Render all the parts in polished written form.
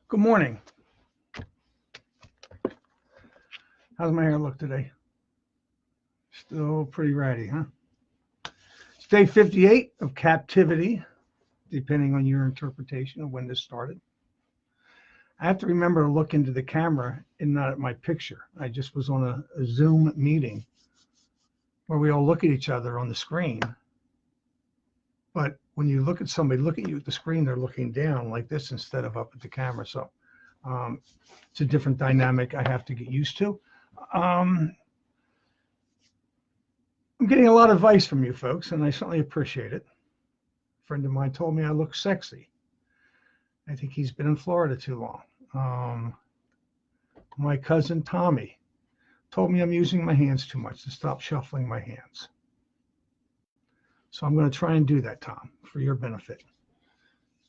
Good morning. How's my hair look today? Still pretty ratty, huh? It's day 58 of Captivity, depending on your interpretation of when this started. I have to remember to look into the camera and not at my picture. I just was on a Zoom meeting where we all look at each other on the screen. But when you look at somebody look at you at the screen, they're looking down like this instead of up at the camera. So it's a different dynamic I have to get used to. I'm getting a lot of advice from you folks, and I certainly appreciate it. A friend of mine told me I look sexy. I think he's been in Florida too long. My cousin Tommy told me I'm using my hands too much, to stop shuffling my hands. So I'm going to try and do that, Tom, for your benefit.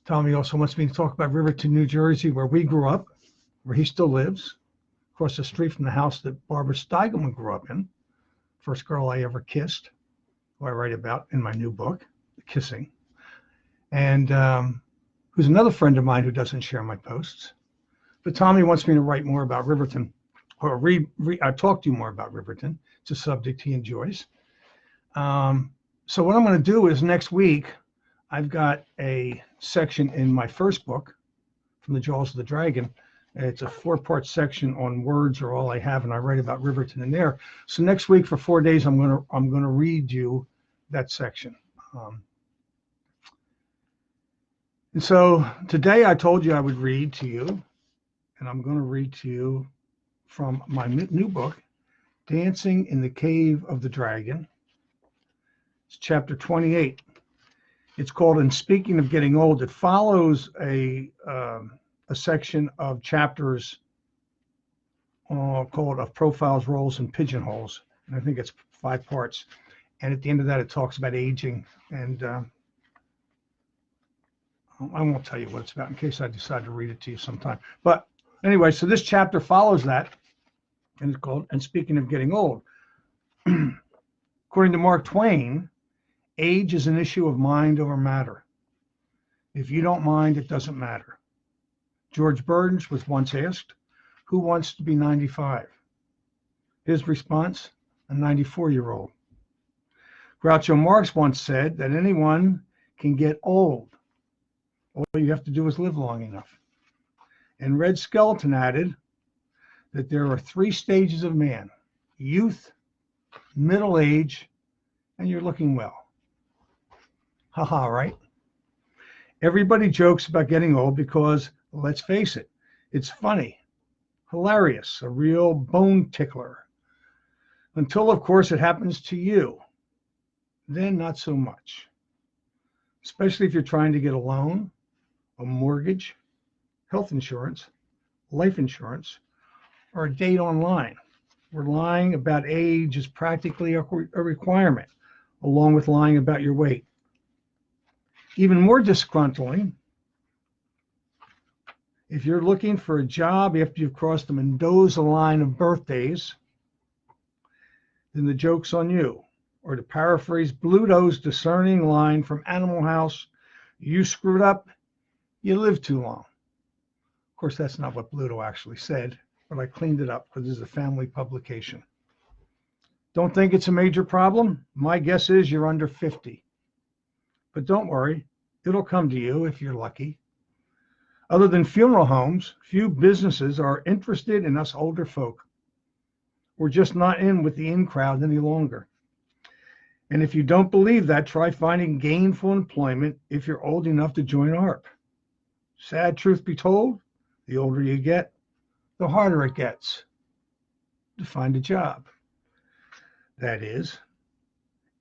Tommy also wants me to talk about Riverton, New Jersey, where we grew up, where he still lives, across the street from the house that Barbara Steigelman grew up in. First girl I ever kissed, who I write about in my new book, Kissing. And who's another friend of mine who doesn't share my posts. But Tommy wants me to write more about Riverton, or talk to you more about Riverton. It's a subject he enjoys. So what I'm going to do is next week, I've got a section in my first book, From the Jaws of the Dragon. It's a 4-part section on words are all I have, and I write about Riverton in there. So next week for 4 days, I'm going to read you that section. And so today I told you I would read to you, and I'm going to read to you from my new book, Dancing in the Cave of the Dragon. It's chapter 28. It's called, and speaking of getting old, it follows a section of chapters called Of Profiles, Roles, and Pigeonholes. And I think it's 5 parts. And at the end of that, it talks about aging. And I won't tell you what it's about in case I decide to read it to you sometime. But anyway, so this chapter follows that. And it's called, and speaking of getting old. According to Mark Twain, age is an issue of mind over matter. If you don't mind, it doesn't matter. George Burns was once asked, who wants to be 95? His response, a 94-year-old. Groucho Marx once said that anyone can get old. All you have to do is live long enough. And Red Skelton added that there are 3 stages of man: youth, middle age, and you're looking well. Haha, right? Everybody jokes about getting old because, let's face it, it's funny, hilarious, a real bone tickler. Until, of course, it happens to you. Then not so much. Especially if you're trying to get a loan, a mortgage, health insurance, life insurance, or a date online, where lying about age is practically a requirement, along with lying about your weight. Even more disgruntling, if you're looking for a job after you've crossed the Mendoza line of birthdays, then the joke's on you. Or to paraphrase Bluto's discerning line from Animal House, you screwed up, you lived too long. Of course, that's not what Bluto actually said, but I cleaned it up because this is a family publication. Don't think it's a major problem? My guess is you're under 50. But don't worry, it'll come to you if you're lucky. Other than funeral homes, few businesses are interested in us older folk. We're just not in with the in crowd any longer. And if you don't believe that, try finding gainful employment if you're old enough to join ARP. Sad truth be told, the older you get, the harder it gets to find a job. That is,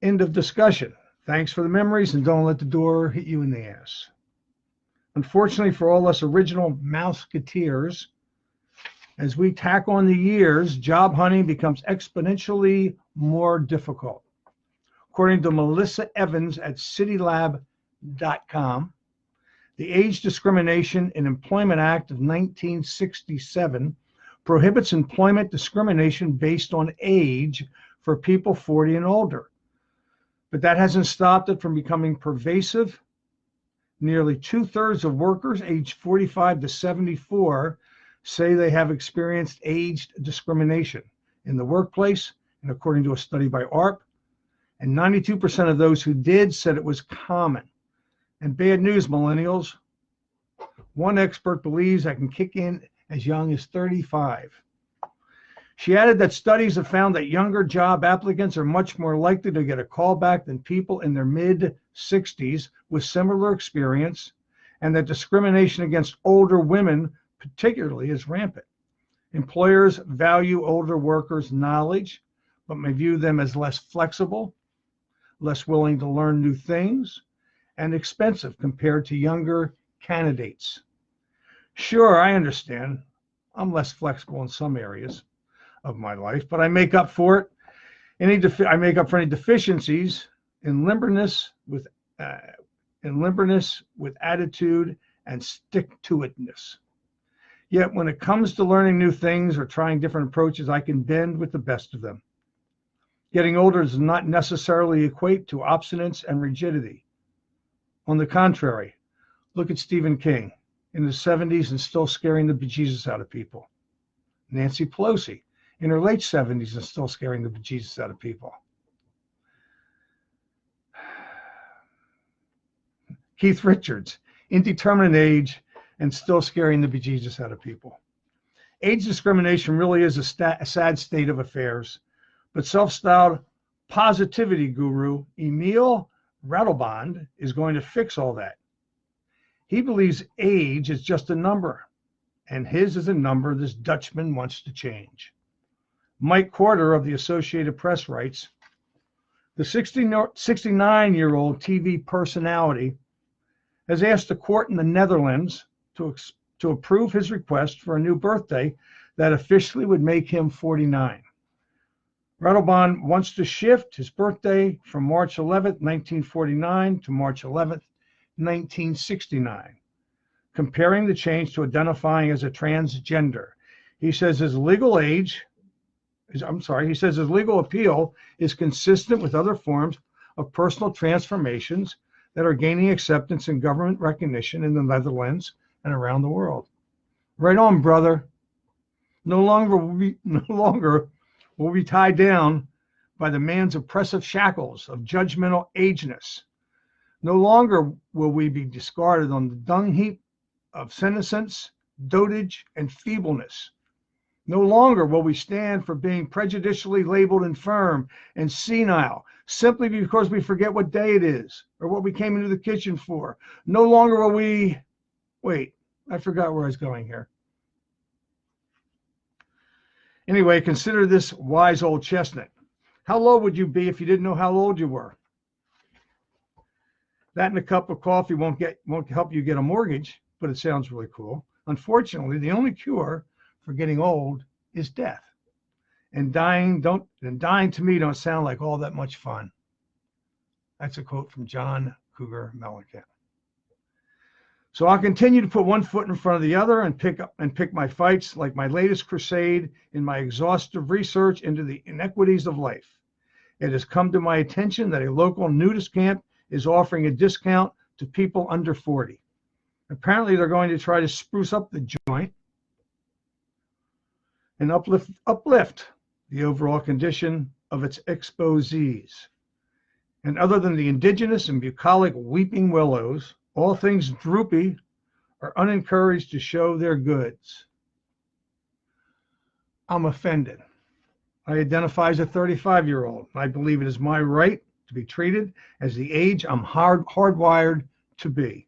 end of discussion. Thanks for the memories, and don't let the door hit you in the ass. Unfortunately for all us original Mouseketeers, as we tack on the years, job hunting becomes exponentially more difficult. According to Melissa Evans at citylab.com, the Age Discrimination in Employment Act of 1967 prohibits employment discrimination based on age for people 40 and older. But that hasn't stopped it from becoming pervasive, Nearly 2/3 of workers aged 45 to 74 say they have experienced age discrimination in the workplace, and according to a study by AARP, and 92% of those who did said it was common. And bad news, millennials. One expert believes that can kick in as young as 35. She added that studies have found that younger job applicants are much more likely to get a call back than people in their mid-60s with similar experience, and that discrimination against older women particularly is rampant. Employers value older workers' knowledge, but may view them as less flexible, less willing to learn new things, and expensive compared to younger candidates. Sure, I understand. I'm less flexible in some areas of my life, but I make up for it. I make up for any deficiencies in limberness with attitude and stick-to-itness. Yet when it comes to learning new things or trying different approaches, I can bend with the best of them. Getting older does not necessarily equate to obstinance and rigidity. On the contrary, look at Stephen King in his 70s and still scaring the bejesus out of people. Nancy Pelosi in her late 70s and still scaring the bejesus out of people. Keith Richards, indeterminate age and still scaring the bejesus out of people. Age discrimination really is a sad state of affairs, but self-styled positivity guru Emil Radelband is going to fix all that. He believes age is just a number, and his is a number this Dutchman wants to change. Mike Corder of the Associated Press writes, the 69-year-old TV personality has asked a court in the Netherlands to approve his request for a new birthday that officially would make him 49. Radelband wants to shift his birthday from March 11th, 1949 to March 11th, 1969, comparing the change to identifying as a transgender. He says his legal appeal is consistent with other forms of personal transformations that are gaining acceptance and government recognition in the Netherlands and around the world. Right on, brother. No longer will be tied down by the man's oppressive shackles of judgmental ageness. No longer will we be discarded on the dung heap of senescence, dotage, and feebleness. No longer will we stand for being prejudicially labeled infirm and senile simply because we forget what day it is or what we came into the kitchen for. No longer will we... Wait, I forgot where I was going here. Anyway, consider this wise old chestnut. How low would you be if you didn't know how old you were? That and a cup of coffee won't help you get a mortgage, but it sounds really cool. Unfortunately, the only cure for getting old is death. And dying to me don't sound like all that much fun. That's a quote from John Cougar Mellencamp. So I'll continue to put one foot in front of the other and pick my fights, like my latest crusade in my exhaustive research into the inequities of life. It has come to my attention that a local nudist camp is offering a discount to people under 40. Apparently they're going to try to spruce up the joint and uplift the overall condition of its exposees. And other than the indigenous and bucolic weeping willows, all things droopy are unencouraged to show their goods. I'm offended. I identify as a 35-year-old. I believe it is my right to be treated as the age I'm hardwired to be,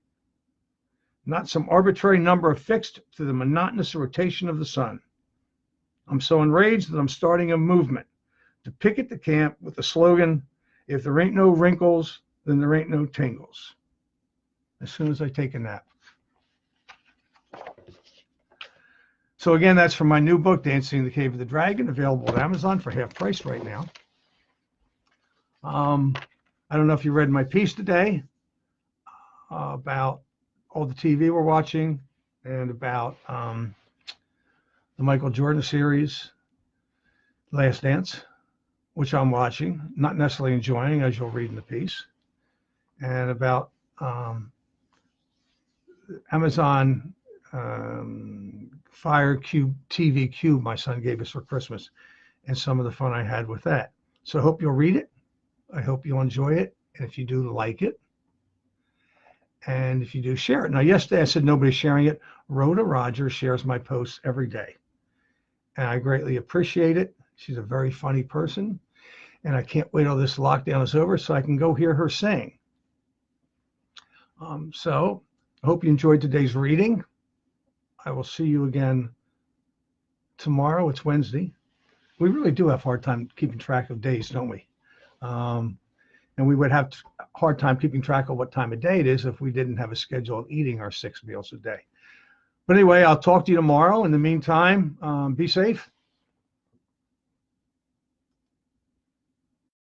not some arbitrary number affixed to the monotonous rotation of the sun. I'm so enraged that I'm starting a movement to picket the camp with the slogan, if there ain't no wrinkles, then there ain't no tingles. As soon as I take a nap. So again, that's from my new book, Dancing in the Cave of the Dragon, available at Amazon for half price right now. I don't know if you read my piece today about all the TV we're watching and about the Michael Jordan series, Last Dance, which I'm watching, not necessarily enjoying, as you'll read in the piece, and about Amazon Fire Cube TV Cube my son gave us for Christmas, and some of the fun I had with that. So I hope you'll read it. I hope you'll enjoy it. And if you do, like it. And if you do, share it. Now, yesterday I said nobody's sharing it. Rhoda Rogers shares my posts every day. And I greatly appreciate it. She's a very funny person. And I can't wait till this lockdown is over so I can go hear her sing. So I hope you enjoyed today's reading. I will see you again tomorrow. It's Wednesday. We really do have a hard time keeping track of days, don't we? And we would have a hard time keeping track of what time of day it is if we didn't have a schedule of eating our 6 meals a day. But anyway, I'll talk to you tomorrow. In the meantime, be safe.